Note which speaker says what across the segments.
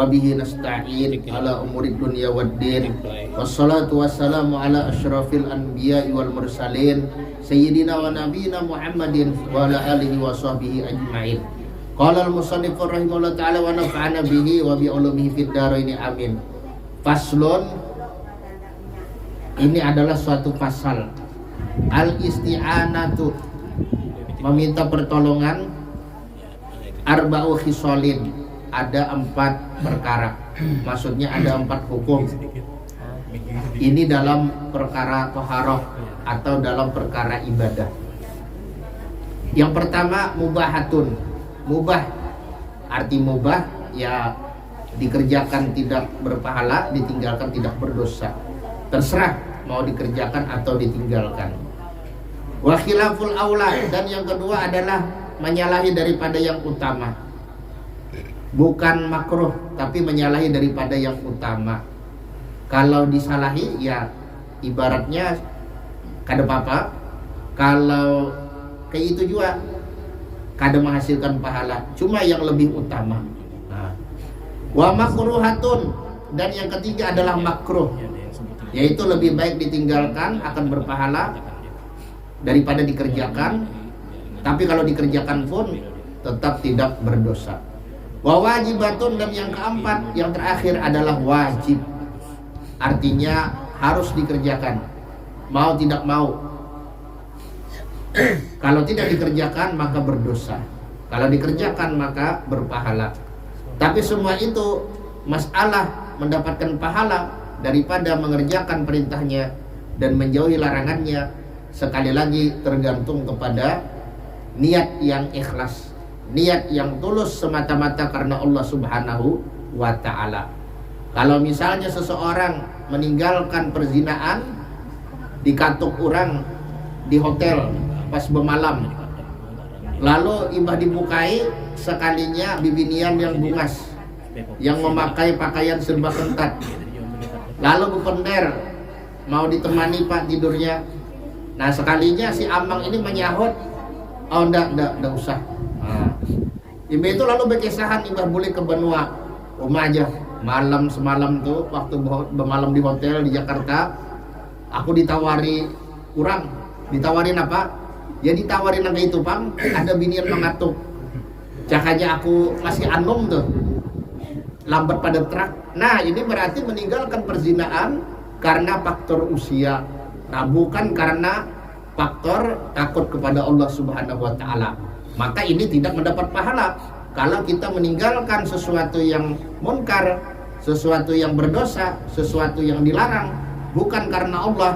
Speaker 1: wa bihi nasta'in ala umuri dunya waddin. Wassalatu wassalamu ala asyrafil anbiya'i wal mursalin sayyidina wa nabiyina Muhammadin wa ala alihi wa sahbihi ajma'in. Qala al-musannif rahimahullah ta'ala wa nafa'ana bihi wa bi ulumihi fid dharain amin. Faslun, ini adalah suatu pasal. Al-isti'anatu, meminta pertolongan. Arba'u khisalin, ada 4 perkara. Maksudnya ada 4 hukum. Ini dalam perkara thaharah atau dalam perkara ibadah. Yang pertama mubahatun. Mubah, arti mubah ya dikerjakan tidak berpahala, ditinggalkan tidak berdosa. Terserah mau dikerjakan atau ditinggalkan. Wa khilaful aula, dan yang kedua adalah menyalahi daripada yang utama. Bukan makruh, tapi menyalahi daripada yang utama. Kalau disalahi ya ibaratnya kada apa-apa. Kalau kayak itu juga kada menghasilkan pahala, cuma yang lebih utama. Wa makruhatun, dan yang ketiga adalah makruh, yaitu lebih baik ditinggalkan akan berpahala daripada dikerjakan. Tapi kalau dikerjakan pun tetap tidak berdosa. Wa wajibatun, dan yang keempat, yang terakhir adalah wajib. Artinya harus dikerjakan, mau tidak mau. Kalau tidak dikerjakan maka berdosa, kalau dikerjakan maka berpahala. Tapi semua itu masalah mendapatkan pahala daripada mengerjakan perintahnya dan menjauhi larangannya, sekali lagi tergantung kepada niat yang ikhlas, niat yang tulus semata-mata karena Allah Subhanahu wa ta'ala. Kalau misalnya seseorang meninggalkan perzinaan, dikatuk orang di hotel pas bemalam, lalu imbah dibukai sekalinya bibinian yang bungas, yang memakai pakaian serba ketat, lalu bepender mau ditemani pak tidurnya. Nah sekalinya si Amang ini menyahut, oh enggak usah. Imbah itu lalu berkisahan imbah boleh ke benua rumah aja. Malam semalam tuh waktu bermalam di hotel di Jakarta, aku ditawari kurang. Ditawarin apa? Ya ditawarin naga itu pang, ada binian mengatuk. Cak aja aku masih anom tuh, lambat pada truk. Nah ini berarti meninggalkan perzinaan karena faktor usia. Nah bukan karena faktor takut kepada Allah Subhanahu wa ta'ala. Maka ini tidak mendapat pahala. Kalau kita meninggalkan sesuatu yang munkar, sesuatu yang berdosa, sesuatu yang dilarang, bukan karena Allah,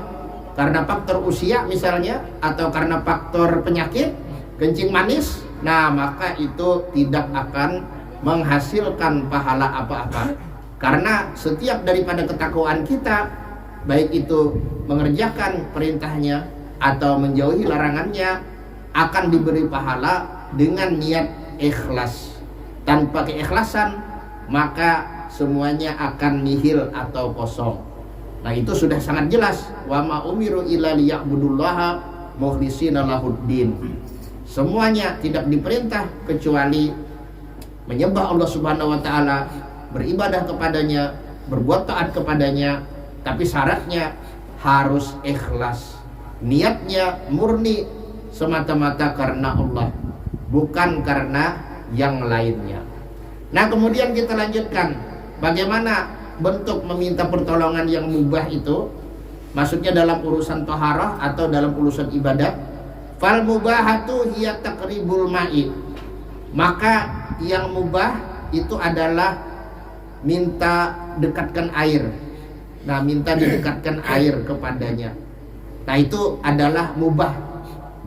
Speaker 1: karena faktor usia misalnya, atau karena faktor penyakit, kencing manis, nah maka itu tidak akan menghasilkan pahala apa-apa. Karena setiap daripada ketakwaan kita, baik itu mengerjakan perintahnya atau menjauhi larangannya, akan diberi pahala dengan niat ikhlas. Tanpa keikhlasan maka semuanya akan nihil atau kosong. Nah itu sudah sangat jelas. Wa ma umiru illa liya'budullaha mukhlishina lahuddin. Semuanya tidak diperintah kecuali menyembah Allah Subhanahu wa ta'ala, beribadah kepadanya, berbuat taat kepadanya, tapi syaratnya harus ikhlas. Niatnya murni semata-mata karena Allah, bukan karena yang lainnya. Nah kemudian kita lanjutkan, bagaimana bentuk meminta pertolongan yang mubah itu, maksudnya dalam urusan taharah atau dalam urusan ibadah. Fal mubahatu hiya taqribul ma'i, maka yang mubah itu adalah minta dekatkan air. Nah minta didekatkan air kepadanya, nah itu adalah mubah.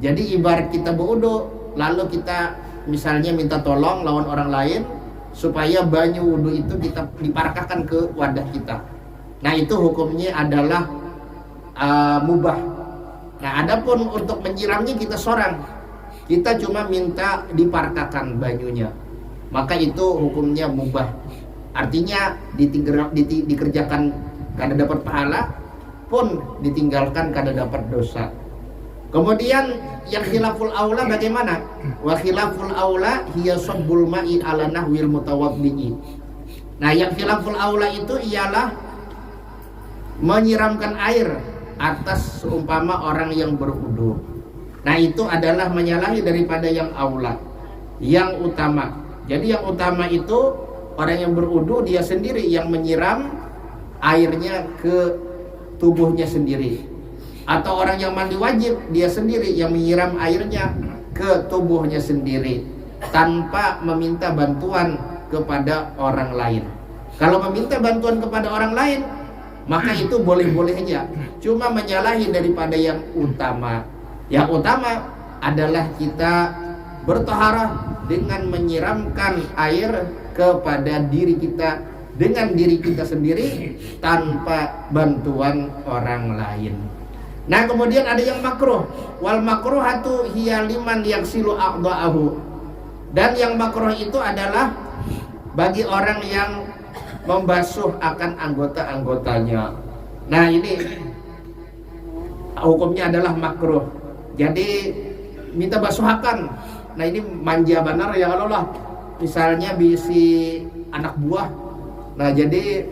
Speaker 1: Jadi ibarat kita berwudu, lalu kita misalnya minta tolong lawan orang lain supaya banyu wudu itu kita diparkahkan ke wadah kita. Nah itu hukumnya adalah mubah. Nah adapun untuk menyiramnya kita seorang, kita cuma minta diparkahkan banyunya, maka itu hukumnya mubah. Artinya dikerjakan kada dapat pahala, pun ditinggalkan kada dapat dosa. Kemudian yang khilaful aula bagaimana? Wa khilaful aula hiya sabbul ma'i ala nahwil mutawaddi'i. Nah, yang khilaful aula itu ialah menyiramkan air atas seumpama orang yang berwudu. Nah, itu adalah menyalahi daripada yang aula, yang utama. Jadi yang utama itu orang yang berwudu dia sendiri yang menyiram airnya ke tubuhnya sendiri, atau orang yang mandi wajib dia sendiri yang menyiram airnya ke tubuhnya sendiri tanpa meminta bantuan kepada orang lain. Kalau meminta bantuan kepada orang lain maka itu boleh-boleh aja, cuma menyalahi daripada yang utama. Yang utama adalah kita bertaharah dengan menyiramkan air kepada diri kita dengan diri kita sendiri tanpa bantuan orang lain. Nah, kemudian ada yang makruh. Wal makruhatu hiya liman yaghsilu a'dha'ahu. Dan yang makruh itu adalah bagi orang yang membasuh akan anggota-anggotanya. Nah, ini hukumnya adalah makruh. Jadi minta basuhakan. Nah, ini manja benar ya Allah. Misalnya bisi anak buah. Nah, jadi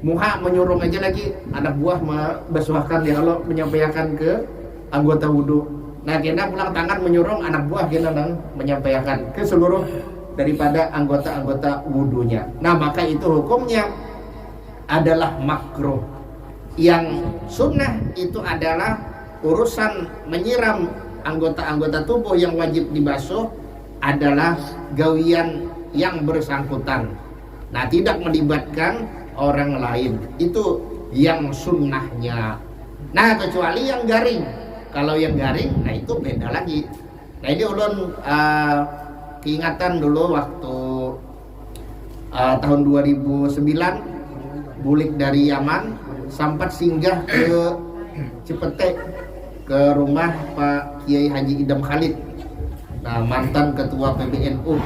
Speaker 1: muha menyuruh aja lagi anak buah membasuhkan ya Allah, menyampaikan ke anggota wudu. Nah, kena pulang tangan menyuruh anak buah kena menyampaikan ke seluruh daripada anggota-anggota wudunya. Nah, maka itu hukumnya adalah makruh. Yang sunnah itu adalah urusan menyiram anggota-anggota tubuh yang wajib dibasuh adalah gawian yang bersangkutan. Nah, tidak melibatkan orang lain. Itu yang sunnahnya. Nah, kecuali yang garing. Kalau yang garing, nah itu beda lagi. Nah, ini ulun keingatan dulu waktu tahun 2009 bulik dari Yaman sempat singgah ke Cipete ke rumah Pak Kiai Haji Idam Khalid. Nah, mantan ketua PBNU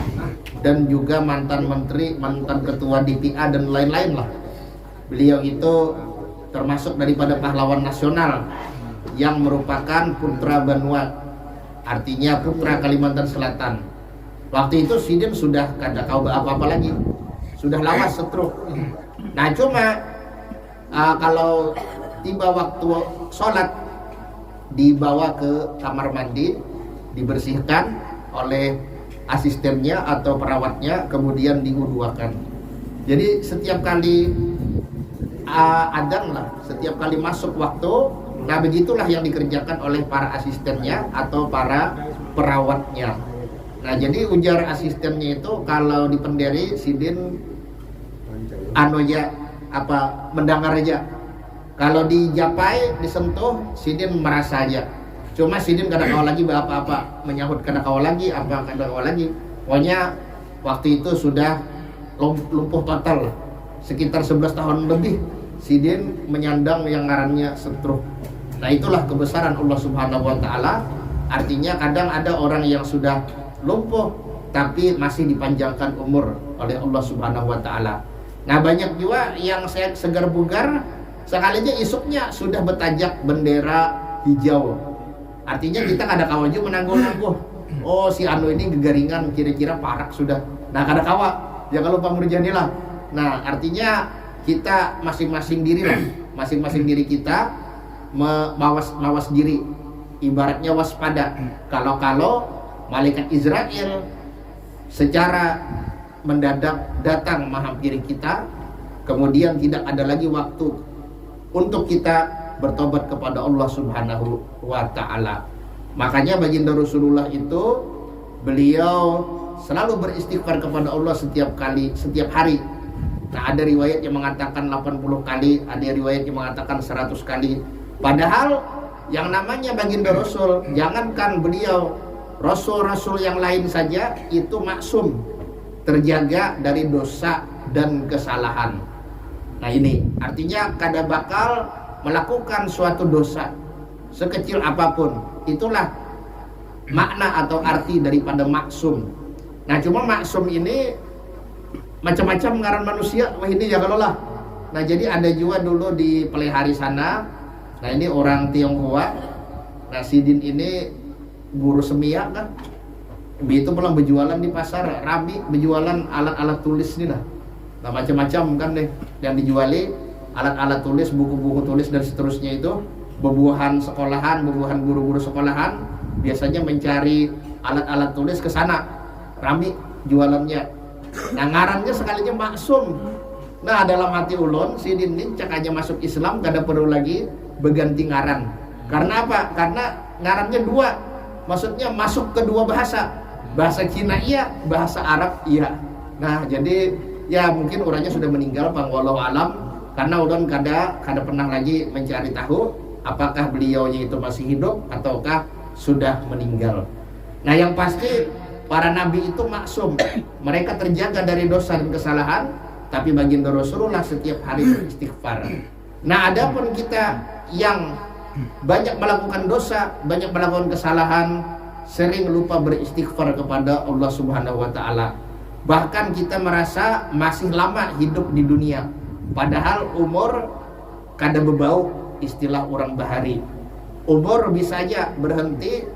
Speaker 1: dan juga mantan menteri, mantan ketua DPA dan lain-lain lah. Beliau itu termasuk daripada pahlawan nasional yang merupakan putra Banua, artinya putra Kalimantan Selatan. Waktu itu Sidin sudah kada kau apa-apa lagi, sudah lawas stroke. Nah, cuma kalau tiba waktu sholat dibawa ke kamar mandi, dibersihkan oleh asistennya atau perawatnya, kemudian diwuduakan. Jadi setiap kali adzan lah, setiap kali masuk waktu, nah begitulah yang dikerjakan oleh para asistennya atau para perawatnya. Nah, jadi ujar asistennya itu kalau dipenderi Sidin aja mendengar aja. Kalau dijapai, disentuh, Sidin merasa aja. Cuma Sidin kada kau lagi apa-apa, menyahut kada kau lagi, apa kada kau lagi. Pokoknya waktu itu sudah lumpuh total, sekitar 11 tahun lebih Sidin menyandang yang ngarannya stroke. Nah, itulah kebesaran Allah Subhanahu wa taala. Artinya kadang ada orang yang sudah lumpuh tapi masih dipanjangkan umur oleh Allah Subhanahu wa taala. Nah, banyak juga yang segar bugar sekalinya isuknya sudah bertajak bendera hijau. Artinya kita kada kawa juga menangguh-nangguh. Oh, si anu ini gegaringan kira-kira parak sudah. Nah, kada kawa. Ya kalau Pak Murjani lah. Nah, artinya kita masing-masing diri lah. Masing-masing diri kita mawas diri. Ibaratnya waspada. Kalau malaikat Israel secara mendadak datang menghampiri kita, kemudian tidak ada lagi waktu untuk kita bertobat kepada Allah Subhanahu wa taala. Makanya baginda Rasulullah itu beliau selalu beristighfar kepada Allah setiap hari. Nah, ada riwayat yang mengatakan 80 kali, ada riwayat yang mengatakan 100 kali. Padahal yang namanya baginda Rasul, jangankan beliau, Rasul-Rasul yang lain saja itu maksum, terjaga dari dosa dan kesalahan. Nah, ini artinya kada bakal melakukan suatu dosa sekecil apapun. Itulah makna atau arti daripada maksum. Nah, cuma maksum ini macam-macam ngaran manusia. Wah, ini ya kalau lah. Nah, jadi ada juga dulu di Pelihari sana. Nah, ini orang Tionghoa. Nah, Sidin ini guru semia kan. Itu pulang berjualan di pasar, rabi berjualan alat-alat tulis nih lah. Nah, macam-macam kan deh yang dijuali, alat-alat tulis, buku-buku tulis dan seterusnya itu. Bubuhan sekolahan, bubuhan guru-guru sekolahan biasanya mencari alat-alat tulis ke sana, rame jualannya. Nah, ngarannya sekalinya maksum. Nah, dalam hati ulun si Dinding cak aja masuk Islam kada perlu lagi berganti ngaran. Karena apa? Karena ngarannya dua. Maksudnya masuk ke dua bahasa. Bahasa Cina iya, bahasa Arab iya. Nah, jadi ya mungkin orangnya sudah meninggal, Bang, wallahu alam. Karena ulun kada pernah lagi mencari tahu apakah beliaunya itu masih hidup ataukah sudah meninggal. Nah, yang pasti para nabi itu maksum. Mereka terjaga dari dosa dan kesalahan, tapi baginda Rasulullah setiap hari beristighfar. Nah, adapun kita yang banyak melakukan dosa, banyak melakukan kesalahan, sering lupa beristighfar kepada Allah Subhanahu wa taala. Bahkan kita merasa masih lama hidup di dunia, padahal umur kada bebau, istilah orang bahari. Umur bisa aja berhenti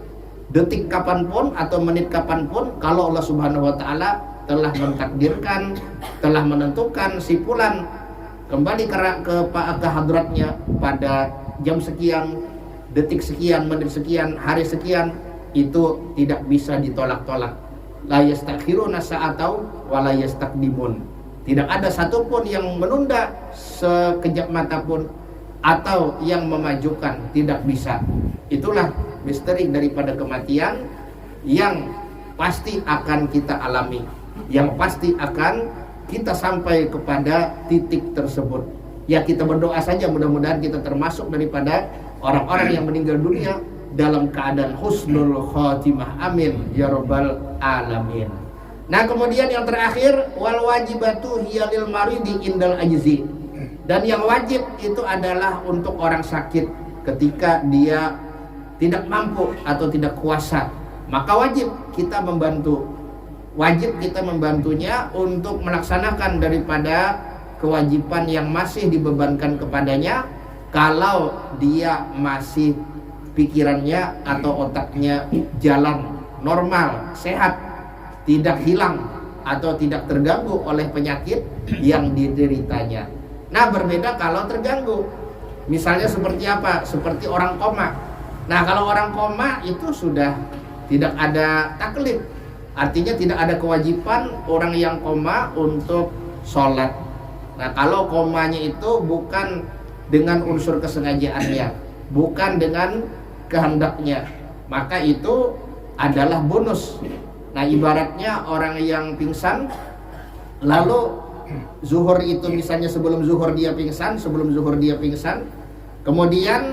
Speaker 1: detik kapanpun atau menit kapanpun kalau Allah Subhanahu wa taala telah mentakdirkan, telah menentukan sipulan kembali ke hadratnya pada jam sekian, detik sekian, menit sekian, hari sekian, itu tidak bisa ditolak-tolak. La yastakhiruna sa'atau wa la yastaqdimun. Tidak ada satupun yang menunda sekejap mata pun atau yang memajukan, tidak bisa. Itulah misteri daripada kematian yang pasti akan kita alami, yang pasti akan kita sampai kepada titik tersebut. Ya, kita berdoa saja mudah-mudahan kita termasuk daripada orang-orang yang meninggal dunia dalam keadaan husnul khatimah. Amin ya rabbal alamin. Nah, kemudian yang terakhir, wal wajibatu hiyalil maridi indal ajzi. Dan yang wajib itu adalah untuk orang sakit ketika dia tidak mampu atau tidak kuasa, maka wajib kita membantu. Wajib kita membantunya untuk melaksanakan daripada kewajiban yang masih dibebankan kepadanya kalau dia masih pikirannya atau otaknya jalan normal, sehat, tidak hilang atau tidak terganggu oleh penyakit yang dideritanya. Nah, berbeda kalau terganggu. Misalnya seperti apa? Seperti orang koma. Nah, kalau orang koma itu sudah tidak ada taklif. Artinya tidak ada kewajiban orang yang koma untuk sholat. Nah, kalau komanya itu bukan dengan unsur kesengajaannya, bukan dengan kehendaknya, maka itu adalah bonus. Nah, ibaratnya orang yang pingsan, lalu zuhur itu misalnya sebelum zuhur dia pingsan, kemudian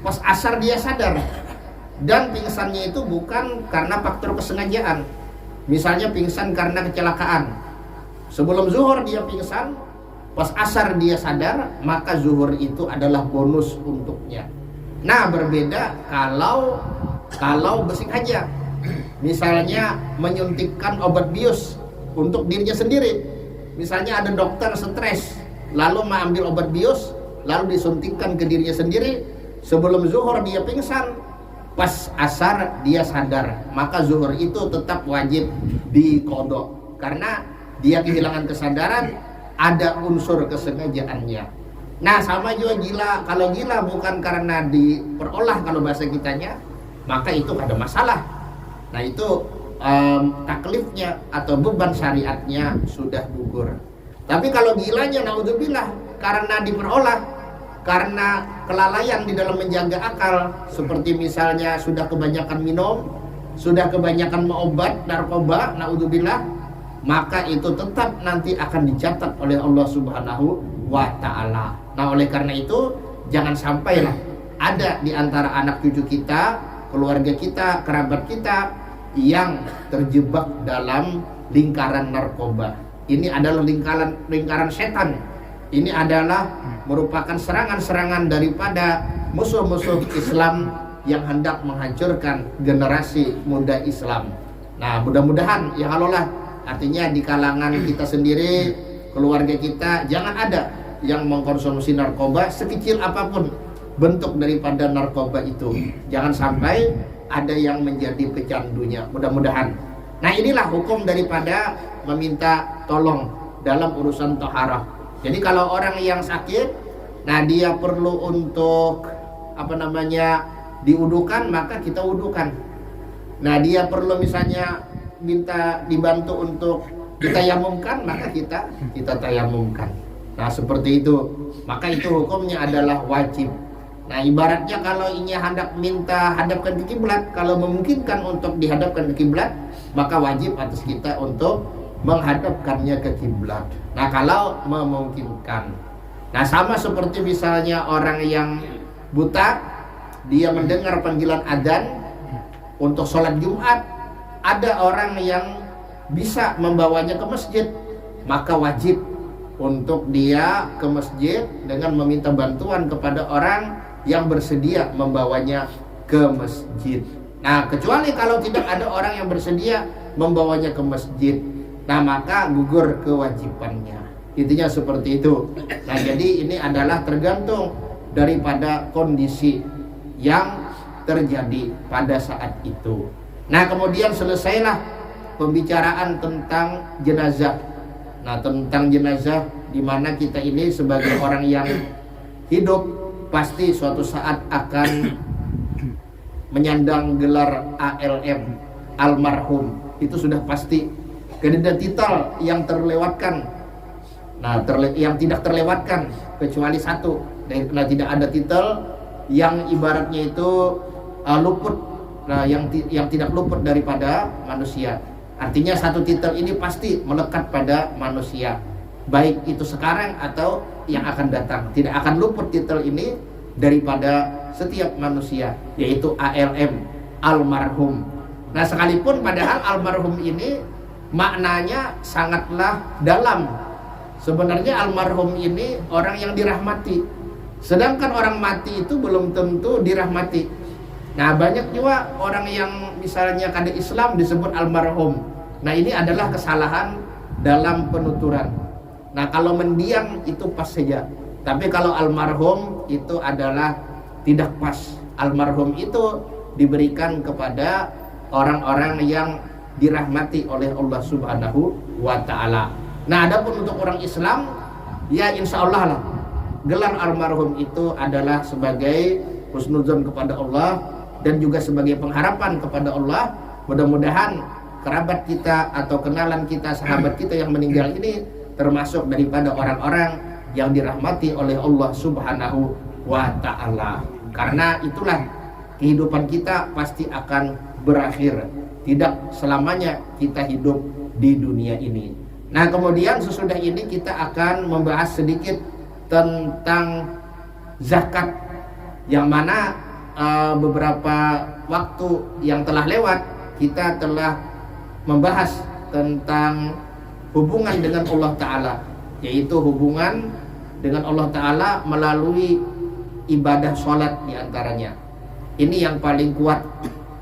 Speaker 1: pas asar dia sadar, dan pingsannya itu bukan karena faktor kesengajaan. Misalnya pingsan karena kecelakaan, sebelum zuhur dia pingsan, pas asar dia sadar, maka zuhur itu adalah bonus untuknya. Nah, berbeda kalau bersengaja, misalnya menyuntikkan obat bius untuk dirinya sendiri. Misalnya ada dokter stres, lalu mengambil obat bius, lalu disuntikkan ke dirinya sendiri. Sebelum zuhur dia pingsan, pas asar dia sadar, maka zuhur itu tetap wajib diqodho karena dia kehilangan kesadaran, ada unsur kesengajaannya. Nah, sama juga gila. Kalau gila bukan karena diperolah kalau bahasa kitanya, maka itu ada masalah. Nah, itu taklifnya atau beban syariatnya sudah gugur. Tapi kalau gilanya naudzubillah karena diperolah, karena kelalaian di dalam menjaga akal, seperti misalnya sudah kebanyakan minum, sudah kebanyakan obat narkoba, naudzubillah, maka itu tetap nanti akan dicatat oleh Allah Subhanahu wa taala. Nah, oleh karena itu jangan sampailah ada di antara anak cucu kita, keluarga kita, kerabat kita yang terjebak dalam lingkaran narkoba. Ini adalah lingkaran setan. Ini adalah merupakan serangan-serangan daripada musuh-musuh Islam yang hendak menghancurkan generasi muda Islam. Nah, mudah-mudahan ya Allah, artinya di kalangan kita sendiri, keluarga kita, jangan ada yang mengkonsumsi narkoba sekecil apapun bentuk daripada narkoba itu. Jangan sampai ada yang menjadi pecandunya, mudah-mudahan. Nah, inilah hukum daripada meminta tolong dalam urusan taharah. Jadi kalau orang yang sakit, nah dia perlu untuk diudukan, maka kita udukan. Nah dia perlu misalnya minta dibantu untuk ditayamumkan, maka kita tayamumkan. Nah seperti itu, maka itu hukumnya adalah wajib. Nah ibaratnya kalau ini hendak minta hadapkan ke kiblat, kalau memungkinkan untuk dihadapkan ke kiblat, maka wajib atas kita untuk menghadapkannya ke kiblat. Nah kalau memungkinkan. Nah sama seperti misalnya orang yang buta, dia mendengar panggilan adzan untuk sholat Jumat, ada orang yang bisa membawanya ke masjid, maka wajib untuk dia ke masjid dengan meminta bantuan kepada orang yang bersedia membawanya ke masjid. Nah kecuali kalau tidak ada orang yang bersedia membawanya ke masjid, nah maka gugur kewajibannya. Intinya seperti itu. Nah jadi ini adalah tergantung daripada kondisi yang terjadi pada saat itu. Nah kemudian selesailah pembicaraan tentang jenazah. Nah tentang jenazah, di mana kita ini sebagai orang yang hidup pasti suatu saat akan menyandang gelar ALM, almarhum. Itu sudah pasti. Kemudian titel yang terlewatkan, nah yang tidak terlewatkan kecuali satu. Nah tidak ada titel yang ibaratnya itu luput, nah yang tidak luput daripada manusia. Artinya satu titel ini pasti melekat pada manusia, baik itu sekarang atau yang akan datang. Tidak akan luput titel ini daripada setiap manusia, yaitu ALM, almarhum. Nah sekalipun padahal almarhum ini maknanya sangatlah dalam. Sebenarnya almarhum ini orang yang dirahmati, sedangkan orang mati itu belum tentu dirahmati. Nah banyak juga orang yang misalnya kada Islam disebut almarhum. Nah ini adalah kesalahan dalam penuturan. Nah kalau mendiang itu pas saja, tapi kalau almarhum itu adalah tidak pas. Almarhum itu diberikan kepada orang-orang yang dirahmati oleh Allah Subhanahu wa ta'ala. Nah adapun untuk orang Islam, ya insya Allah lah, gelar almarhum itu adalah sebagai husnuzon kepada Allah dan juga sebagai pengharapan kepada Allah. Mudah-mudahan kerabat kita atau kenalan kita, sahabat kita yang meninggal ini termasuk daripada orang-orang yang dirahmati oleh Allah Subhanahu wa ta'ala. Karena itulah kehidupan kita pasti akan berakhir. Tidak selamanya kita hidup di dunia ini. Nah kemudian sesudah ini kita akan membahas sedikit tentang zakat, yang mana beberapa waktu yang telah lewat kita telah membahas tentang hubungan dengan Allah Ta'ala, yaitu hubungan dengan Allah Ta'ala melalui ibadah sholat diantaranya. Ini yang paling kuat.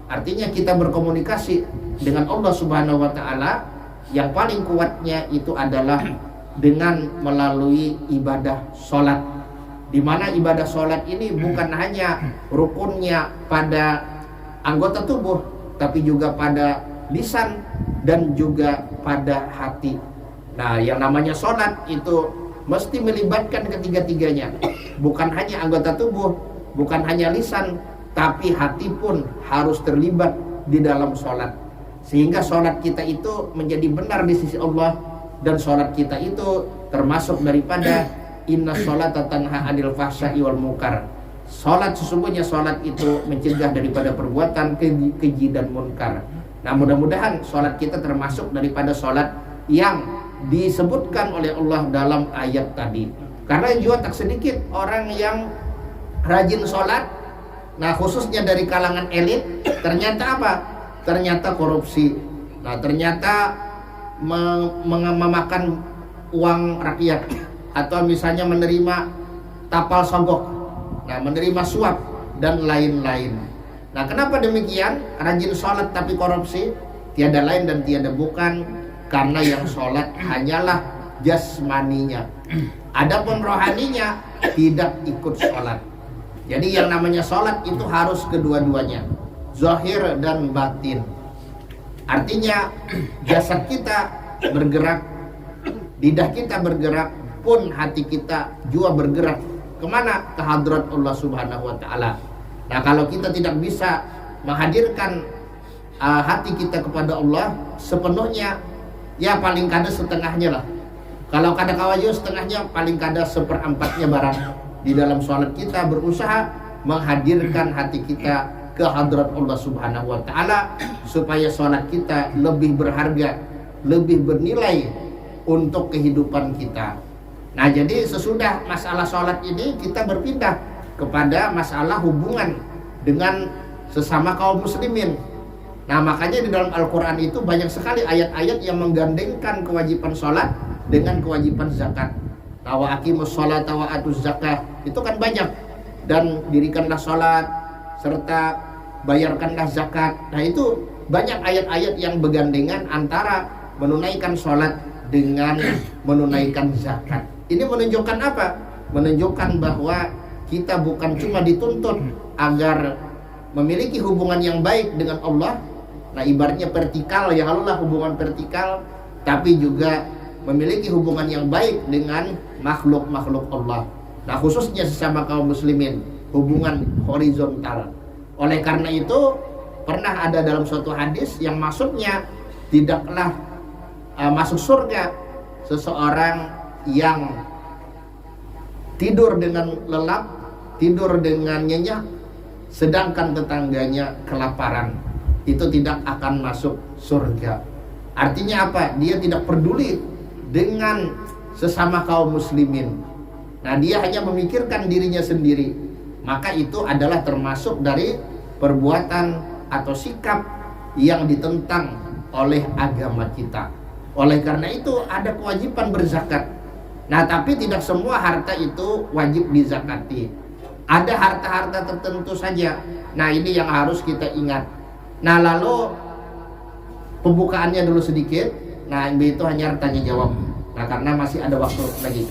Speaker 1: Artinya kita berkomunikasi dengan Allah Subhanahu wa ta'ala, yang paling kuatnya itu adalah dengan melalui ibadah sholat. Di mana ibadah sholat ini bukan hanya rukunnya pada anggota tubuh, tapi juga pada lisan dan juga pada hati. Nah yang namanya sholat itu mesti melibatkan ketiga-tiganya. Bukan hanya anggota tubuh, bukan hanya lisan, tapi hati pun harus terlibat di dalam sholat, sehingga sholat kita itu menjadi benar di sisi Allah. Dan sholat kita itu termasuk daripada inna sholata tanha anil fahsya'i wal munkar. Sholat, sesungguhnya sholat itu mencegah daripada perbuatan keji dan munkar. Nah mudah-mudahan sholat kita termasuk daripada sholat yang disebutkan oleh Allah dalam ayat tadi. Karena juga tak sedikit orang yang rajin sholat, nah khususnya dari kalangan elit, ternyata apa? Ternyata korupsi. Nah ternyata memakan uang rakyat, atau misalnya menerima tapal sogok, nah menerima suap dan lain-lain. Nah kenapa demikian? Rajin sholat tapi korupsi? Tiada lain dan tiada bukan karena yang sholat hanyalah jasmaninya, adapun rohaninya tidak ikut sholat. Jadi yang namanya sholat itu harus kedua-duanya, zahir dan batin. Artinya jasad kita bergerak, lidah kita bergerak, pun hati kita juga bergerak. Kemana? Ke hadrat Allah Subhanahu wa Ta'ala. Nah, kalau kita tidak bisa menghadirkan hati kita kepada Allah sepenuhnya, ya paling kada setengahnya lah. Kalau kada kawayo setengahnya, paling kada seperempatnya barang. Di dalam sholat kita berusaha menghadirkan hati kita ke hadrat Allah Subhanahu wa Ta'ala, supaya sholat kita lebih berharga, lebih bernilai untuk kehidupan kita. Nah, jadi sesudah masalah sholat ini kita berpindah kepada masalah hubungan dengan sesama kaum muslimin. Nah, makanya di dalam Al-Quran itu banyak sekali ayat-ayat yang menggandengkan kewajiban sholat dengan kewajiban zakat. Wa aqimus sholata wa atuz zakah, itu kan banyak. Dan dirikanlah sholat serta bayarkanlah zakat. Nah, itu banyak ayat-ayat yang bergandengan antara menunaikan sholat dengan menunaikan zakat. Ini menunjukkan apa? Menunjukkan bahwa kita bukan cuma dituntut agar memiliki hubungan yang baik dengan Allah. Nah, ibaratnya vertikal, ya halulah hubungan vertikal, tapi juga memiliki hubungan yang baik dengan makhluk-makhluk Allah. Nah, khususnya sesama kaum muslimin, hubungan horizontal. Oleh karena itu, pernah ada dalam suatu hadis yang maksudnya tidaklah masuk surga seseorang yang tidur dengan lelap, tidur dengan nyenyak, sedangkan tetangganya kelaparan. Itu tidak akan masuk surga. Artinya apa? Dia tidak peduli dengan sesama kaum muslimin. Nah, dia hanya memikirkan dirinya sendiri. Maka itu adalah termasuk dari perbuatan atau sikap yang ditentang oleh agama kita. Oleh karena itu ada kewajiban berzakat. Nah, tapi tidak semua harta itu wajib dizakati. Ada harta-harta tertentu saja. Nah, ini yang harus kita ingat. Nah, lalu pembukaannya dulu sedikit. Nah, itu hanya tanya jawab. Nah, karena masih ada waktu lagi.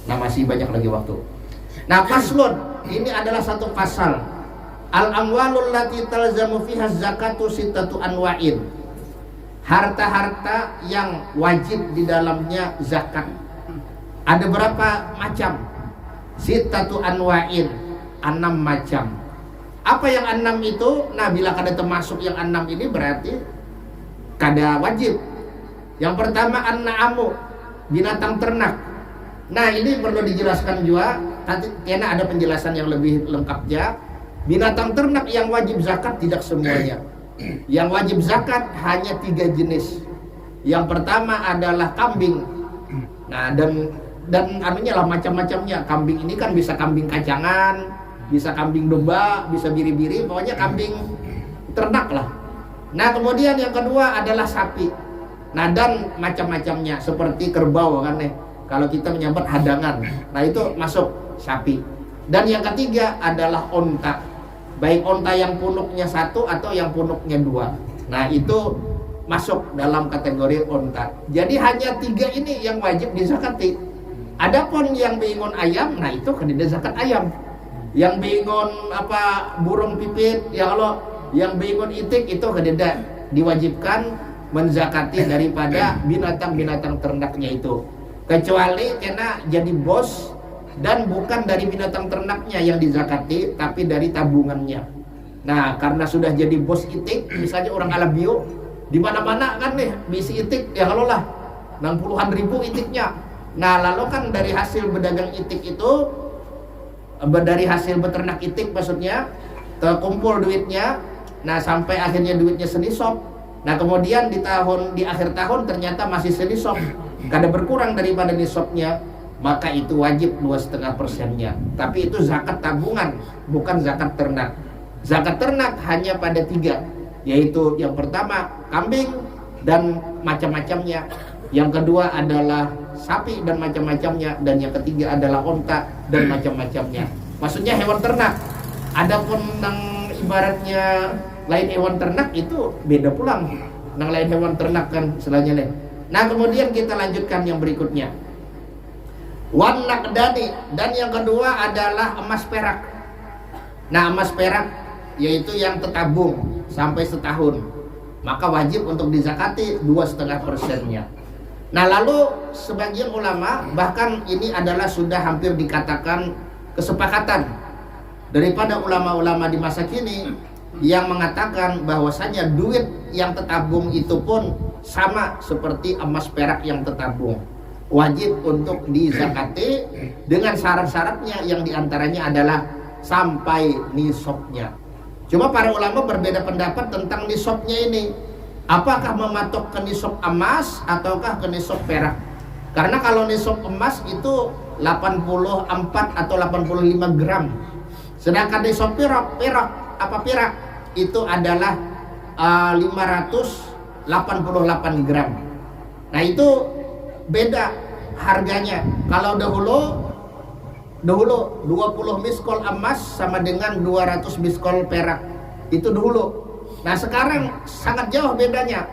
Speaker 1: Nah, masih banyak lagi waktu. Nah, faslun, ini adalah satu pasal. Al-amwalul lati talzamu fiha zakatu sittatu anwa'in. Harta-harta yang wajib di dalamnya zakat. Ada berapa macam? Sittatu anwa'in, 6 macam. Apa yang 6 itu? Nah, bila kada termasuk yang 6 ini berarti kada wajib. Yang pertama an-na'amu, binatang ternak. Nah, ini perlu dijelaskan juga, karena ada penjelasan yang lebih lengkapnya. Binatang ternak yang wajib zakat tidak semuanya. Yang wajib zakat hanya 3 jenis. Yang pertama adalah kambing. Nah, dan anunya lah macam-macamnya. Kambing ini kan bisa kambing kacangan, bisa kambing domba, bisa biri-biri, pokoknya kambing ternak lah. Nah, kemudian yang kedua adalah sapi. Nah, dan macam-macamnya seperti kerbau kan nih. Kalau kita menyambat hadangan, nah itu masuk sapi. Dan yang ketiga adalah onta. Baik onta yang punuknya 1 atau yang punuknya 2. Nah, itu masuk dalam kategori onta. Jadi hanya 3 ini yang wajib dizakati. Adapun yang bingon ayam, nah itu kan tidak zakat ayam. Yang bingon burung pipit, ya Allah, yang bingon itik itu kan tidak diwajibkan menzakati daripada binatang-binatang ternaknya itu. Kecuali karena jadi bos dan bukan dari binatang ternaknya yang dizakati, tapi dari tabungannya. Nah, karena sudah jadi bos itik, misalnya orang Alabio, di mana-mana kan nih bisi itik, ya kalau lah 60-an ribu itiknya. Nah, lalu kan dari hasil berdagang itik itu, dari hasil beternak itik maksudnya, terkumpul duitnya. Nah, sampai akhirnya duitnya senisop. Nah, kemudian di akhir tahun ternyata masih senisop, kada berkurang daripada nisopnya, maka itu wajib 2,5%-nya. Tapi itu zakat tabungan, bukan zakat ternak. Zakat ternak hanya pada 3, yaitu yang pertama kambing dan macam-macamnya, yang kedua adalah sapi dan macam-macamnya, dan yang ketiga adalah onta dan macam-macamnya. Maksudnya hewan ternak. Adapun yang ibaratnya lain hewan ternak itu beda pulang. Nang lain hewan ternak kan selanjutnya. Nah, kemudian kita lanjutkan yang berikutnya. Wan naqdani, dan yang kedua adalah emas perak. Nah, emas perak yaitu yang tertabung sampai setahun, maka wajib untuk dizakati 2,5%-nya. Nah, lalu sebagian ulama bahkan ini adalah sudah hampir dikatakan kesepakatan daripada ulama-ulama di masa kini yang mengatakan bahwasanya duit yang tertabung itu pun sama seperti emas perak yang tertabung, wajib untuk dizakati dengan syarat-syaratnya yang diantaranya adalah sampai nisabnya. Cuma para ulama berbeda pendapat tentang nisabnya ini. Apakah mematok ke nisab emas ataukah ke nisab perak? Karena kalau nisab emas itu 84 atau 85 gram. Sedangkan nisab perak itu adalah 588 gram. Nah, itu beda harganya. Kalau dahulu 20 miskol emas sama dengan 200 miskol perak. Itu dahulu. Nah, sekarang sangat jauh bedanya.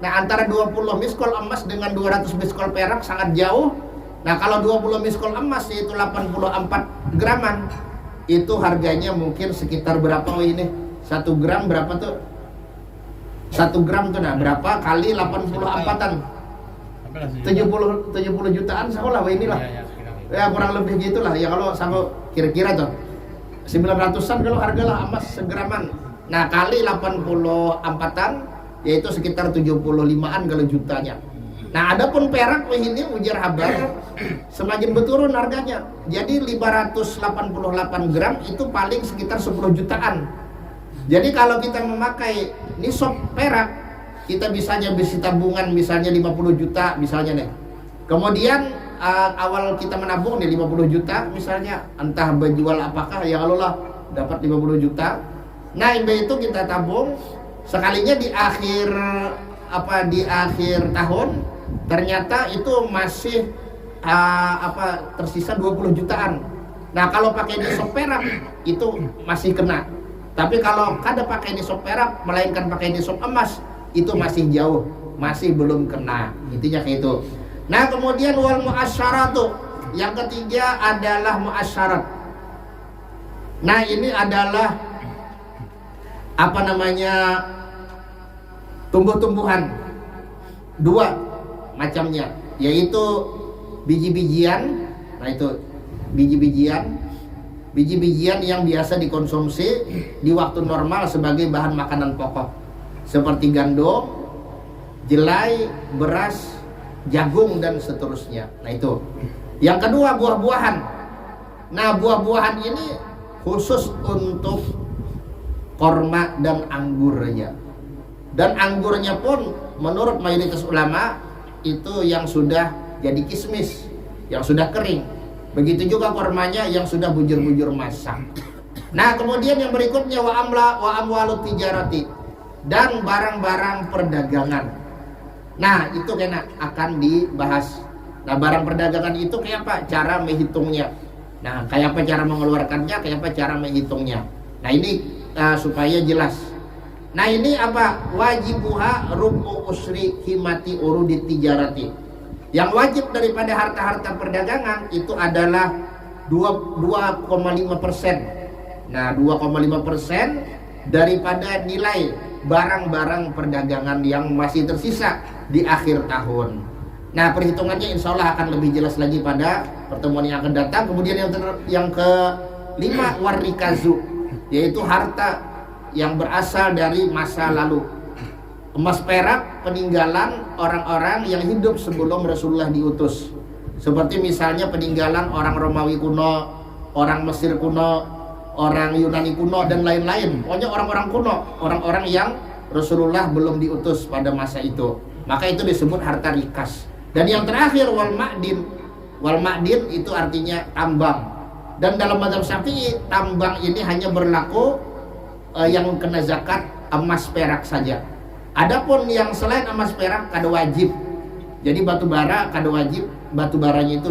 Speaker 1: Nah, antara 20 miskol emas dengan 200 miskol perak sangat jauh. Nah, kalau 20 miskol emas yaitu 84 graman, itu harganya mungkin sekitar berapa ini? 1 gram berapa tuh? 1 gram tuh nah berapa kali 84-an? 70 jutaan sekolah inilah. Ya kurang lebih gitulah. Ya kalau sama kira-kira tuh 900-an kalau hargalah emas segraman. Nah, kali 84-an yaitu sekitar 75-an kalau jutanya. Nah, adapun perak ini ujar habar semakin berturun harganya. Jadi 588 gram itu paling sekitar 10 jutaan. Jadi kalau kita memakai nisab perak, kita bisa tabungan misalnya 50 juta misalnya nih. Kemudian awal kita menabung nih 50 juta misalnya, entah berjual apakah ya Allah lah dapat 50 juta. Nah, itu kita tabung sekalinya di akhir tahun ternyata itu masih tersisa 20 jutaan. Nah, kalau pakai nisab perak itu masih kena. Tapi kalau kada pakai nisab perak melainkan pakai nisab emas itu masih jauh, masih belum kena. Intinya kayak itu. Nah, kemudian wal muasyaratu. Yang ketiga adalah muasyarat. Nah, ini adalah tumbuh-tumbuhan dua macamnya, yaitu biji-bijian. Nah, itu biji-bijian yang biasa dikonsumsi di waktu normal sebagai bahan makanan pokok seperti gandum, jelai, beras, jagung dan seterusnya. Nah, itu. Yang kedua buah-buahan. Nah, buah-buahan ini khusus untuk korma dan anggurnya. Dan anggurnya pun menurut mayoritas ulama itu yang sudah jadi kismis, yang sudah kering. Begitu juga kormanya yang sudah bujur-bujur masak. Nah, kemudian yang berikutnya wa amwalut tijarati, dan barang-barang perdagangan. Nah, itu kena akan dibahas. Nah, barang perdagangan itu kayak apa cara menghitungnya? Nah, kayak apa cara mengeluarkannya, kayak apa cara menghitungnya. Nah, ini supaya jelas. Nah, ini apa? Wajibuha rubu usri himati urudit tijarati. Yang wajib daripada harta-harta perdagangan itu adalah 2,5%. Nah, 2,5% daripada nilai barang-barang perdagangan yang masih tersisa di akhir tahun. Nah, perhitungannya insya Allah akan lebih jelas lagi pada pertemuan yang akan datang. Kemudian yang kelima warrikazu, yaitu harta yang berasal dari masa lalu. Emas perak peninggalan orang-orang yang hidup sebelum Rasulullah diutus. Seperti misalnya peninggalan orang Romawi kuno, orang Mesir kuno, orang Yunani kuno dan lain-lain. Pokoknya orang-orang kuno, orang-orang yang Rasulullah belum diutus pada masa itu. Maka itu disebut harta rikas. Dan yang terakhir wal ma'din. Wal ma'din itu artinya tambang. Dan dalam mazhab Syafi'i tambang ini hanya berlaku yang kena zakat emas perak saja. Adapun yang selain emas perak kada wajib. Jadi batu bara kada wajib, batu baranya itu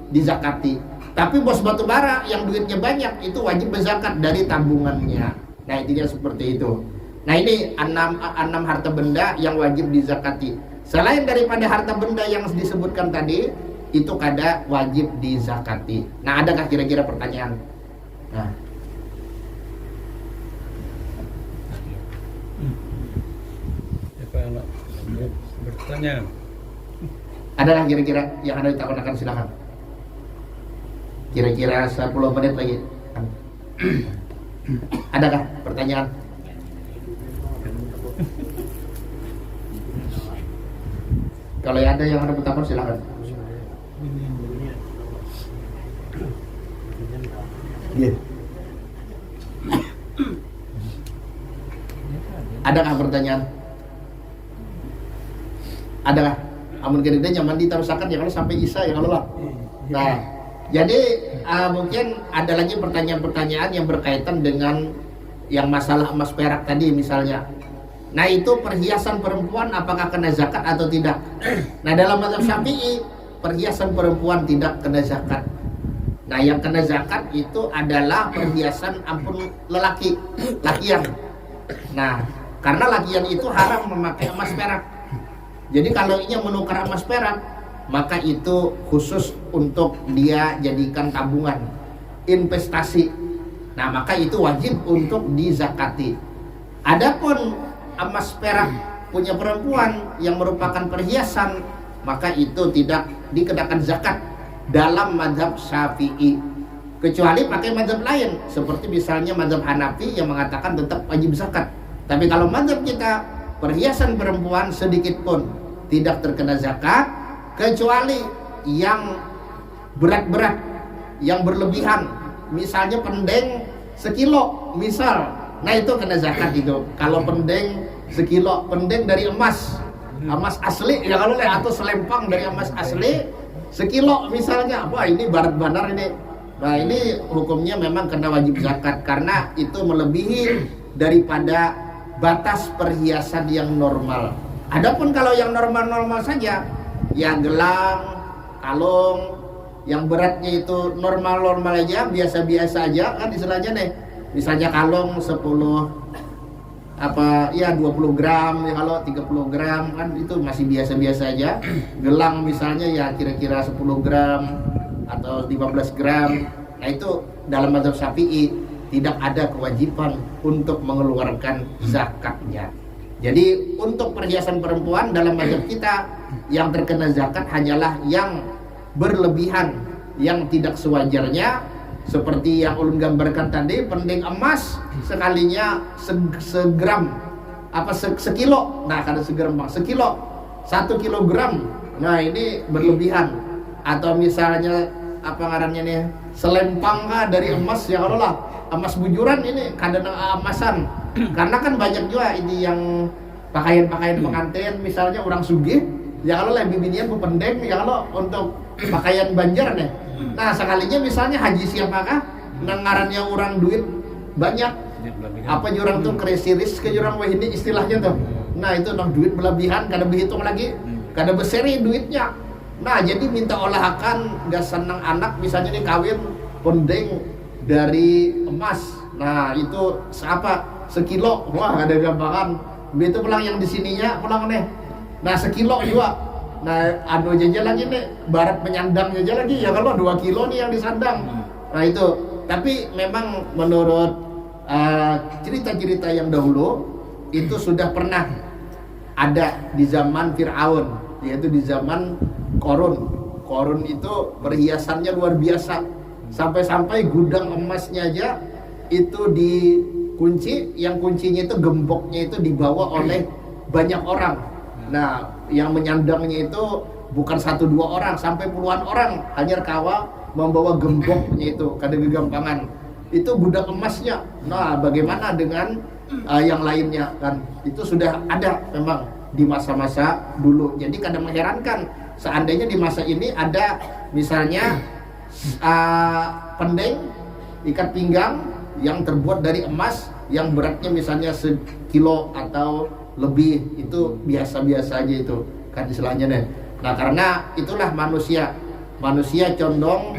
Speaker 1: dizakati. Tapi bos batu bara yang duitnya banyak itu wajib berzakat dari tabungannya. Nah, itu dia seperti itu. Nah, ini enam harta benda yang wajib dizakati. Selain daripada harta benda yang disebutkan tadi, itu kada wajib dizakati. Nah, adakah kira-kira pertanyaan? Nah,
Speaker 2: bertanya,
Speaker 1: Adalah kira-kira yang Anda tanyakan, silakan. Kira-kira 10 menit lagi. Adakah pertanyaan? Kalau ada yang ada bertanya silakan. Yeah. Adakah pertanyaan? Adakah? Amun kira nyaman ditarusakan ya kalau sampai Isya ya kalau lah. Nah, jadi mungkin ada lagi pertanyaan-pertanyaan yang berkaitan dengan yang masalah emas perak tadi misalnya. Nah, itu perhiasan perempuan apakah kena zakat atau tidak? Nah, dalam mazhab Syafi'i perhiasan perempuan tidak kena zakat. Nah, yang kena zakat itu adalah perhiasan ampun lelaki, lakian. Nah, karena lakian itu haram memakai emas perak. Jadi kalau ia menukar emas perak, maka itu khusus untuk dia jadikan tabungan, investasi. Nah, maka itu wajib untuk dizakati. Adapun emas perak punya perempuan yang merupakan perhiasan, maka itu tidak dikenakan zakat dalam mazhab Syafi'i, kecuali pakai mazhab lain seperti misalnya mazhab Hanafi yang mengatakan tetap wajib zakat. Tapi kalau mazhab kita, perhiasan perempuan sedikit pun tidak terkena zakat, kecuali yang berat-berat, yang berlebihan, misalnya pendeng sekilo misal, nah itu kena zakat itu. Kalau pendeng sekilo, pendeng dari emas asli ya kalau atau selempang dari emas asli sekilo misalnya, wah ini barat-banar ini. Nah, ini hukumnya memang kena wajib zakat karena itu melebihi daripada batas perhiasan yang normal. Adapun kalau yang normal-normal saja, ya gelang, kalung, yang beratnya itu normal-normal aja, biasa-biasa aja kan istilahnya nih. Misalnya kalung 20 gram, ya kalau 30 gram kan itu masih biasa-biasa aja. Gelang misalnya ya kira-kira 10 gram atau 15 gram. Nah, itu dalam mazhab Syafi'i tidak ada kewajiban untuk mengeluarkan zakatnya. Jadi untuk perhiasan perempuan dalam mazhab kita yang terkena zakat hanyalah yang berlebihan, yang tidak sewajarnya, seperti yang ulun gambarkan tadi, pending emas sekalinya segram sekilo. Nah, kada segram bang, sekilo, 1 kilogram. Nah, ini berlebihan. Atau misalnya apa ngarannya nih, selempang dari emas ya kalau lah emas bujuran ini kada emasan. Karena kan banyak juga ini yang pakaian-pakaian pengantin misalnya orang sugih ya kalau lah bibinian pendek ya kalau untuk pakaian banjar nih. Nah, sekalinya misalnya haji siapakah ngarannya orang duit banyak apa jurang tuh kresiris ke jurang wah ini istilahnya tuh. Nah, itu nang duit berlebihan kada berhitung lagi, kada beseri duitnya. Nah, jadi minta olahakan gak senang anak misalnya nih kawin pendeng dari emas. Nah, itu sekilo, wah ada gambaran. Begitu pulang yang di sininya pulang nih. Nah, sekilo juga. Nah, anu aja lagi nih, barat menyandang aja lagi ya kalau 2 kilo nih yang disandang. Nah, itu. Tapi memang menurut cerita-cerita yang dahulu itu sudah pernah ada di zaman Fir'aun, yaitu di zaman Korun itu perhiasannya luar biasa. Sampai-sampai gudang emasnya aja itu dikunci, yang kuncinya itu gemboknya itu dibawa oleh banyak orang. Nah, yang menyandangnya itu bukan 1-2 orang, sampai puluhan orang hanya kawa membawa gemboknya itu, kada gegampangan. Itu gudang emasnya. Nah, bagaimana dengan yang lainnya kan? Itu sudah ada memang di masa-masa dulu. Jadi kadang mengherankan seandainya di masa ini ada misalnya pendeng ikat pinggang yang terbuat dari emas yang beratnya misalnya sekilo atau lebih, itu biasa-biasa aja itu kan istilahnya deh. Nah, karena itulah manusia condong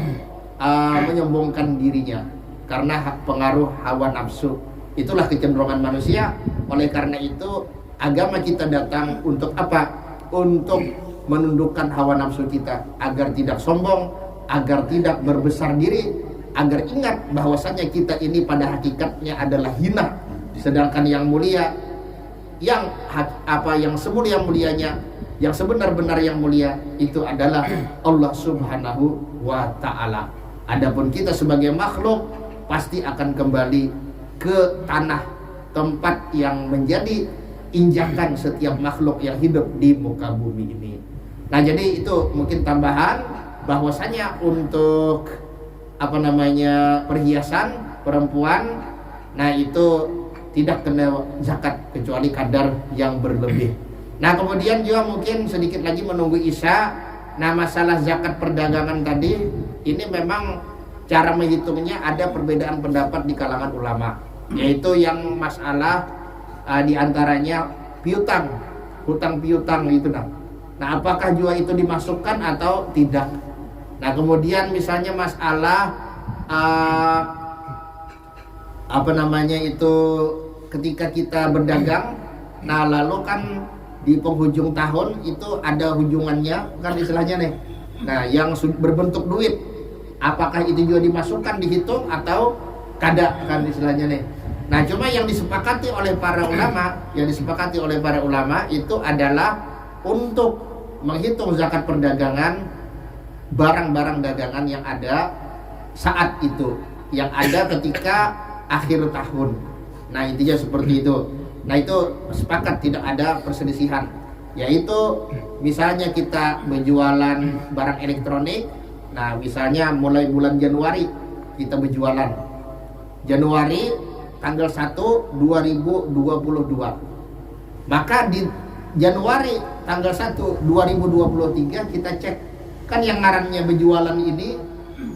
Speaker 1: menyombongkan dirinya karena pengaruh hawa nafsu. Itulah kecenderungan manusia. Oleh karena itu agama kita datang untuk apa? Untuk menundukkan hawa nafsu kita agar tidak sombong, agar tidak berbesar diri, agar ingat bahwasanya kita ini pada hakikatnya adalah hina, sedangkan yang mulia, yang semulia-mulianya yang sebenar-benar yang mulia itu adalah Allah Subhanahu wa Ta'ala. Adapun kita sebagai makhluk pasti akan kembali ke tanah, tempat yang menjadi injakan setiap makhluk yang hidup di muka bumi ini. Nah, jadi itu mungkin tambahan bahwasanya untuk perhiasan perempuan, nah itu tidak kena zakat kecuali kadar yang berlebih. Nah, kemudian juga mungkin sedikit lagi menunggu Isya. Nah, masalah zakat perdagangan tadi ini memang cara menghitungnya ada perbedaan pendapat di kalangan ulama, yaitu yang masalah diantaranya piutang, hutang piutang itu nah. Nah, apakah juga itu dimasukkan atau tidak? Nah, kemudian misalnya masalah ketika kita berdagang, nah lalu kan di penghujung tahun itu ada hujungannya kan istilahnya nih. Nah, yang berbentuk duit, apakah itu juga dimasukkan, dihitung atau kada kan istilahnya nih. Nah, cuma yang disepakati oleh para ulama, itu adalah untuk menghitung zakat perdagangan barang-barang dagangan yang ada saat itu, yang ada ketika akhir tahun. Nah, intinya seperti itu. Nah, itu sepakat, tidak ada perselisihan. Yaitu misalnya kita berjualan barang elektronik. Nah, misalnya mulai bulan Januari kita berjualan. Januari tanggal 1 2022. Maka di Januari tanggal 1 2023 kita cek, kan yang ngarannya berjualan ini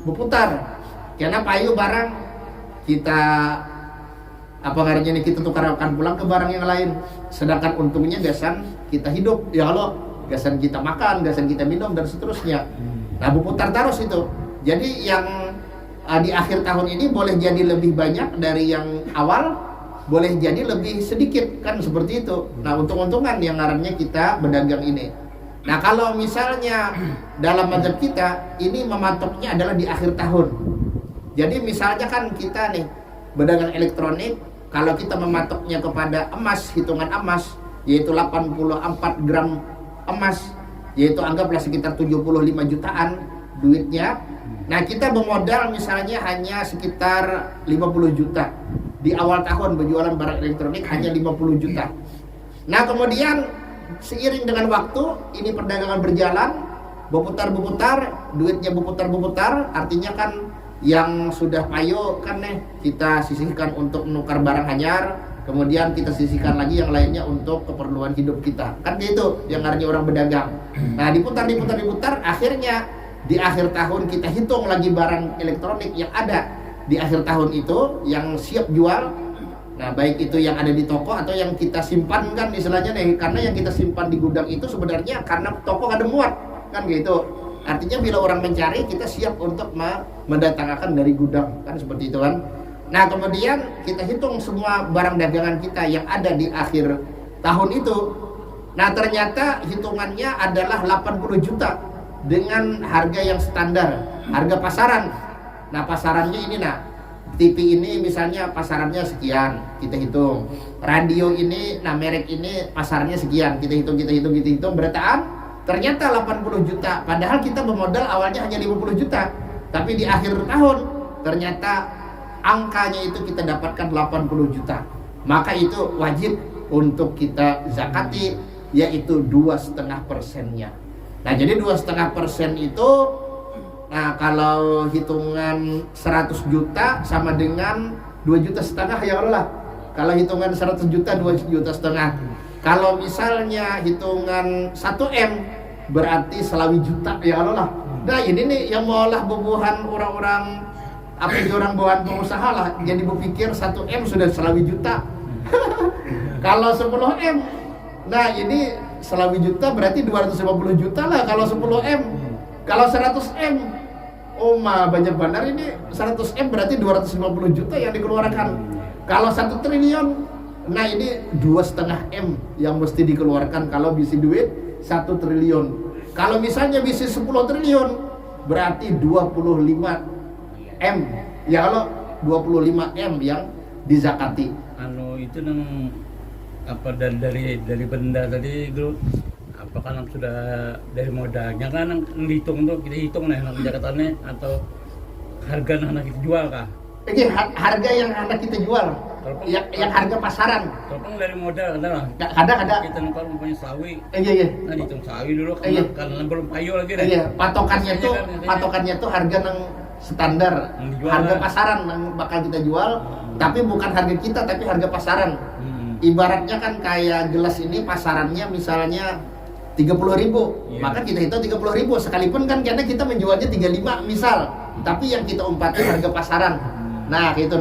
Speaker 1: berputar. Karena payu barang kita kita tukarkan pulang ke barang yang lain, sedangkan untungnya gasan kita hidup, ya Allah, gasan kita makan, gasan kita minum dan seterusnya. Nah, berputar terus itu. Jadi yang di akhir tahun ini boleh jadi lebih banyak dari yang awal, boleh jadi lebih sedikit, kan seperti itu. Nah, untung-untungan yang ngarannya kita berdagang ini. Nah, kalau misalnya dalam mazhab kita ini mematoknya adalah di akhir tahun. Jadi misalnya kan kita nih berdagang elektronik, kalau kita mematoknya kepada emas, hitungan emas, yaitu 84 gram emas, yaitu anggaplah sekitar 75 jutaan duitnya. Nah, kita bermodal misalnya hanya sekitar 50 juta. Di awal tahun berjualan barang elektronik hanya 50 juta. Nah, kemudian seiring dengan waktu, ini perdagangan berjalan, berputar-berputar, duitnya berputar-berputar, artinya kan yang sudah payo kan kita sisihkan untuk menukar barang hanyar, kemudian kita sisihkan lagi yang lainnya untuk keperluan hidup kita, kan gitu yang artinya orang berdagang. Nah, diputar, akhirnya di akhir tahun kita hitung lagi barang elektronik yang ada di akhir tahun itu yang siap jual. Nah, baik itu yang ada di toko atau yang kita simpan kan istilahnya nih, karena yang kita simpan di gudang itu sebenarnya karena toko ada muat kan gitu. Artinya bila orang mencari, kita siap untuk mendatangkan dari gudang, kan seperti itu kan. Nah, kemudian kita hitung semua barang dagangan kita yang ada di akhir tahun itu. Nah, ternyata hitungannya adalah 80 juta dengan harga yang standar, harga pasaran. Nah, pasarannya ini TV ini misalnya pasarannya sekian, kita hitung. Radio ini, merek ini pasarannya sekian, kita hitung, berataan ternyata 80 juta, padahal kita bermodal awalnya hanya 50 juta. Tapi di akhir tahun ternyata angkanya itu kita dapatkan 80 juta. Maka itu wajib untuk kita zakati, yaitu 2,5%-nya. Nah, jadi 2,5% itu, nah kalau hitungan 100 juta sama dengan 2,5 juta ya Allah. Kalau hitungan 100 juta 2,5 juta. Kalau misalnya hitungan 1M berarti selawi juta ya Allah. Nah, ini nih yang mengolah bubuhan orang-orang orang bawahan pengusaha lah, jadi berpikir 1M sudah selawi juta. Kalau 10M, nah ini selawi juta berarti 250 juta lah kalau 10M. Kalau 100M, oh banyak benar ini 100M berarti 250 juta yang dikeluarkan. Kalau 1 triliun, nah ini 2,5M yang mesti dikeluarkan kalau bisa duit 1 triliun. Kalau misalnya bisa 10 triliun berarti 25M. Ya kalau 25M yang dizakati.
Speaker 2: Itu dari benda tadi itu apakah sudah dari modalnya kan dihitung tuh, kita hitung nih pendekatannya atau harga anak kita jual kah?
Speaker 1: Ini harga yang anak kita jual, yang harga pasaran.
Speaker 2: Kalau dari modal adalah
Speaker 1: ada.
Speaker 2: Kita nukar punya sawi.
Speaker 1: Iya.
Speaker 2: Nah dihitung sawi dulu karena belum payu lagi deh.
Speaker 1: Iya, patokannya tuh harga yang standar, harga pasaran yang bakal kita jual, tapi bukan harga kita, tapi harga pasaran. Ibaratnya kan kayak gelas ini pasarannya misalnya 30.000, maka kita hitung 30.000 sekalipun kan karena kita menjualnya 35 misal, tapi yang kita umpatin harga pasaran. Nah gitu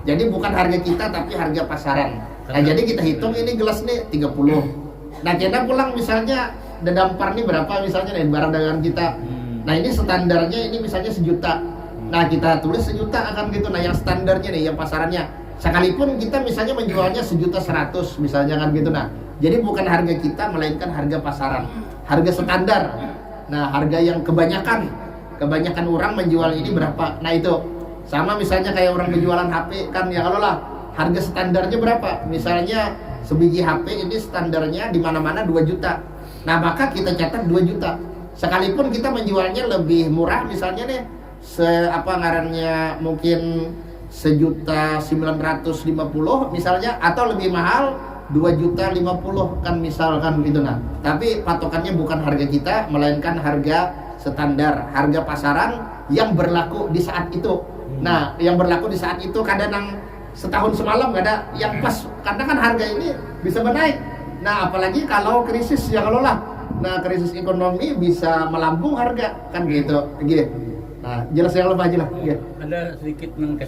Speaker 1: jadi bukan harga kita tapi harga pasaran. Nah jadi kita hitung ini gelas nih 30. Nah kita pulang misalnya dampar nih berapa misalnya nih barang dagangan kita. Nah ini standarnya ini misalnya 1 juta. Nah kita tulis 1 juta akan gitu. Nah yang standarnya nih yang pasarannya, sekalipun kita misalnya menjualnya 1.100.000 misalnya kan gitu. Nah jadi bukan harga kita melainkan harga pasaran, harga standar. Nah harga yang kebanyakan orang menjual ini berapa. Nah itu sama misalnya kayak orang penjualan HP kan ya, kalau lah harga standarnya berapa, misalnya sebiji HP ini standarnya di mana-mana 2 juta. Nah maka kita catat 2 juta sekalipun kita menjualnya lebih murah misalnya nih mungkin 1.950.000 misalnya, atau lebih mahal 2.050.000 kan misalkan gitu. Nah tapi patokannya bukan harga kita melainkan harga standar, harga pasaran yang berlaku di saat itu. Nah yang berlaku di saat itu kadang setahun semalam nggak ada yang pas, karena kan harga ini bisa menaik. Nah apalagi kalau krisis ya, kalau lah krisis ekonomi bisa melambung harga kan gitu. Nah jelas yang lebih aja lah.
Speaker 2: Ada sedikit mengenai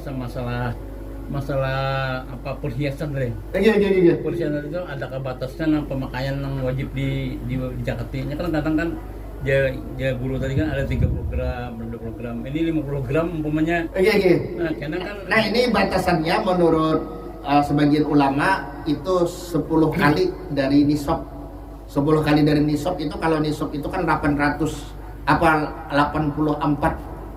Speaker 2: masalah apa perhiasan deh.
Speaker 1: Iya.
Speaker 2: Perhiasan itu ada batasnya pemakaian yang wajib di Jakarta. Ini kan kadang kan dia guru tadi kan ada 30 gram, 20 gram. Ini 50 gram umpamanya.
Speaker 1: Iya.
Speaker 2: Nah, karena kan
Speaker 1: ini batasannya menurut sebagian ulama itu 10 kali dari nisab. 10 kali dari nisab itu, kalau nisab itu kan 84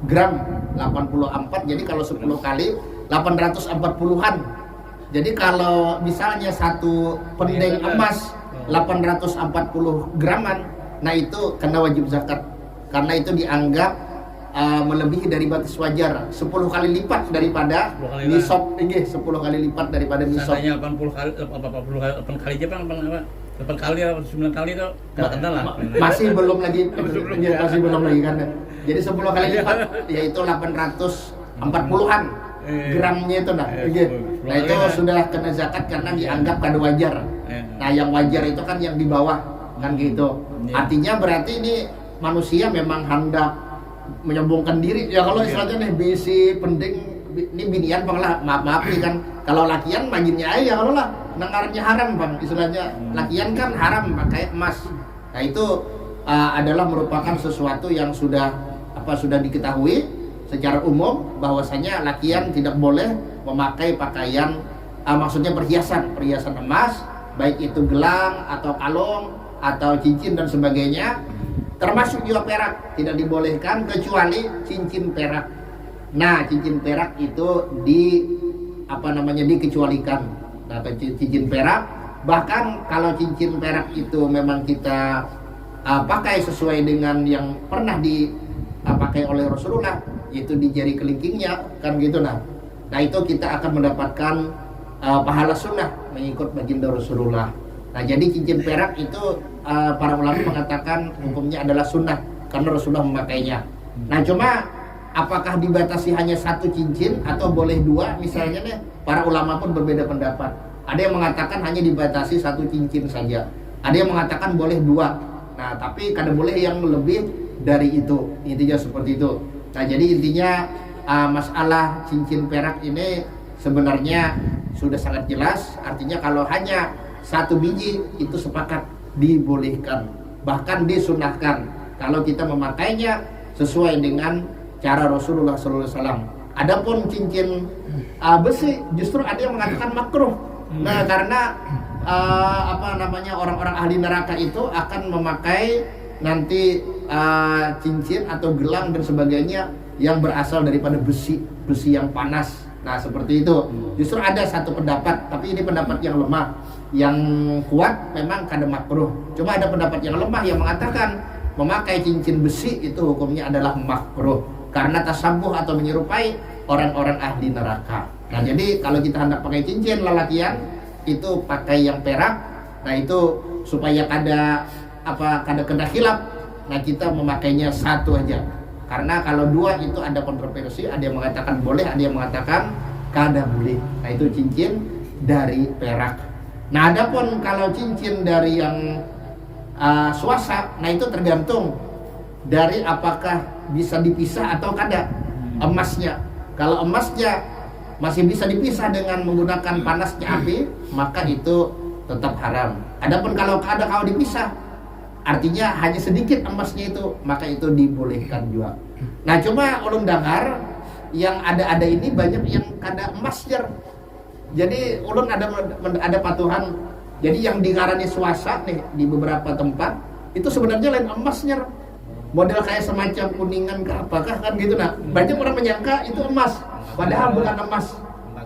Speaker 1: gram. 84. Jadi kalau 10 kali 840-an. Jadi kalau misalnya satu pendeng emas 840 graman, nah itu kena wajib zakat, karena itu dianggap melebihi dari batas wajar 10 kali lipat daripada nisab. 10 kali lipat daripada nisab.
Speaker 2: Seandainya 80 kali 8 kali aja Bang, 8 kali atau 9 kali itu kena lah.
Speaker 1: Masih belum lagi kan. Jadi 10 kali lipat yaitu 840-an gramnya itu nah itu sudah kena zakat karena dianggap kada wajar. Nah yang wajar itu kan yang di bawah kan gitu. Artinya berarti ini manusia memang hendak menyombongkan diri ya, kalau istilahnya nih bisi pending ini binian bang lah, maaf nih kan, kalau lakian majinnya aja kalau lah nengarnya haram bang istilahnya. Lakian kan haram pakai emas. Nah itu adalah merupakan sesuatu yang sudah diketahui secara umum bahwasanya lakian tidak boleh memakai pakaian maksudnya perhiasan emas, baik itu gelang atau kalung atau cincin dan sebagainya, termasuk juga perak tidak dibolehkan kecuali cincin perak. Nah cincin perak itu dikecualikan. Nah cincin perak, bahkan kalau cincin perak itu memang kita pakai sesuai dengan yang pernah dipakai oleh Rasulullah, yaitu di jari kelingkingnya kan gitu. Nah itu kita akan mendapatkan pahala sunnah mengikut baginda Rasulullah. Nah jadi cincin perak itu para ulama mengatakan hukumnya adalah sunnah karena Rasulullah memakainya. Nah cuma apakah dibatasi hanya 1 cincin atau boleh 2 misalnya nih, para ulama pun berbeda pendapat. Ada yang mengatakan hanya dibatasi 1 cincin saja, ada yang mengatakan boleh 2. Nah tapi kadang boleh yang lebih dari itu, intinya seperti itu. Nah jadi intinya masalah cincin perak ini sebenarnya sudah sangat jelas. Artinya kalau hanya 1 biji itu sepakat dibolehkan, bahkan disunahkan kalau kita memakainya sesuai dengan cara Rasulullah SAW. Adapun cincin besi justru ada yang mengatakan makruh. Nah karena orang-orang ahli neraka itu akan memakai nanti cincin atau gelang dan sebagainya yang berasal daripada besi yang panas. Nah seperti itu. Justru ada satu pendapat, tapi ini pendapat yang lemah. Yang kuat memang kada makruh. Cuma ada pendapat yang lemah yang mengatakan memakai cincin besi itu hukumnya adalah makruh karena tasabuh atau menyerupai orang-orang ahli neraka. Nah jadi kalau kita hendak pakai cincin lelakian itu pakai yang perak. Nah itu supaya kada kena khilaf. Nah kita memakainya satu aja. Karena kalau dua itu ada kontroversi, ada yang mengatakan boleh, ada yang mengatakan kada boleh. Nah itu cincin dari perak. Nah adapun kalau cincin dari yang swasta, nah itu tergantung dari apakah bisa dipisah atau kada emasnya. Kalau emasnya masih bisa dipisah dengan menggunakan panasnya api, maka itu tetap haram. Adapun kalau dipisah, artinya hanya sedikit emasnya itu, maka itu dibolehkan juga. Nah cuma ulun dengar yang ada ini banyak yang kada emas jar. Jadi ulun ada patuhan. Jadi yang digarani swasta nih di beberapa tempat itu sebenarnya lain emasnya. Model kayak semacam kuningan ke apakah kan gitu. Nah banyak orang menyangka itu emas, padahal bukan emas.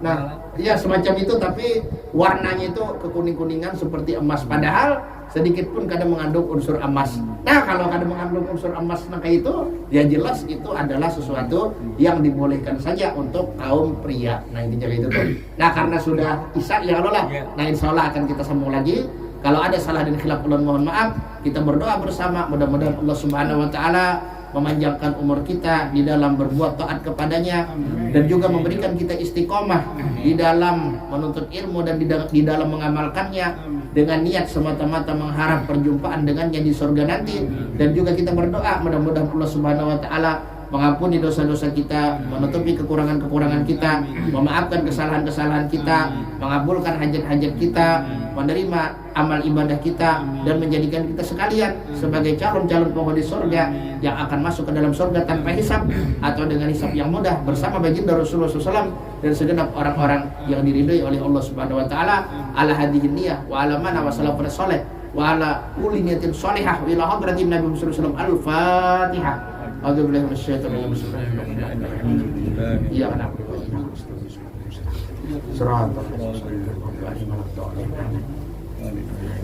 Speaker 1: Nah iya semacam itu, tapi warnanya itu kekuning-kuningan seperti emas, padahal sedikit pun kadang mengandung unsur emas. Nah kalau kadang mengandung unsur emas kayak itu, ya jelas itu adalah sesuatu yang dibolehkan saja untuk kaum pria. Nah intinya itu tuh. Nah karena sudah isya ya Allah. Nah insya Allah akan kita sambung lagi. Kalau ada salah dan khilaf ulun mohon maaf. Kita berdoa bersama, mudah-mudahan Allah Subhanahu wa taala memanjangkan umur kita di dalam berbuat taat kepadanya dan juga memberikan kita istiqomah di dalam menuntut ilmu dan di dalam mengamalkannya dengan niat semata-mata mengharap perjumpaan dengannya di surga nanti. Dan juga kita berdoa mudah-mudahan Allah Subhanahu wa taala mengampuni dosa-dosa kita, menutupi kekurangan-kekurangan kita, memaafkan kesalahan-kesalahan kita, mengabulkan hajat-hajat kita, menerima amal ibadah kita, dan menjadikan kita sekalian sebagai calon-calon penghuni surga yang akan masuk ke dalam surga tanpa hisab atau dengan hisab yang mudah bersama baginda Rasulullah SAW dan segenap orang-orang yang diridhai oleh Allah Subhanahu wa taala. Ala hadhihi niyah wa ala mana wa salafun salih wa ala kulli niyatin shalihah wa ila hadratin Nabi Muhammad SAW. Al-Fatihah. A'udzu billahi minasyaitonir rajim. Iya kan aku.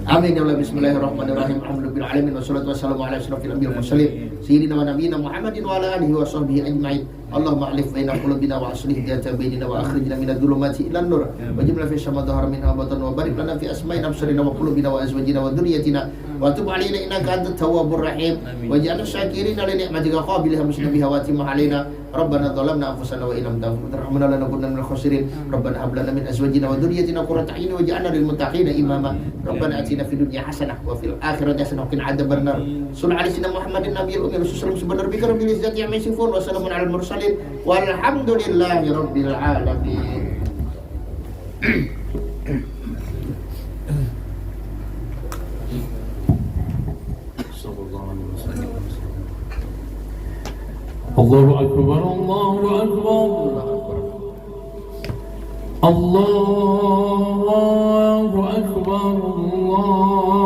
Speaker 1: Amin ya Allah. Bismillahirrahmanirrahim. Alhamdulillah alamin wassalatu wassalamu ala asyrofil anbiya'i wal mursalin sayyidina wa nabiyina Muhammadin wa ala alihi wa sahbihi ajma'in. Allahumma alif baina qulubina wa aslih dzata bainina wa akhrijna minadh dhulumati ilan nur wa jibna fi syamma dhahara minha wa batan wa barik lana fi asma'ina absarina wa qulubina wa azwajina wa dhurriyyatina wa tub alaina innaka antat tawwabur rahim waj'alna syakirina li ni'matika qabiliha muslimin wa atimma alaina rabbana dhalamna anfusana wa illam taghfir lana lanakunanna minal khasirin rabbana hab lana min azwajina wa dhurriyyatina qurrata a'yun waj'alna lil muttaqina imama rabbana atina fid dunya hasanah wa fil akhirati hasanah wa qina adzabannar sallallahu alaihi wasallam Muhammadin nabiyil ummi rasulullah subhanahu rabbil izzati amma yasifun wa salamun alal mursalin walhamdulillahi rabbil alamin.
Speaker 3: Allahu akbar, Allahu akbar, Allahu akbar, Allah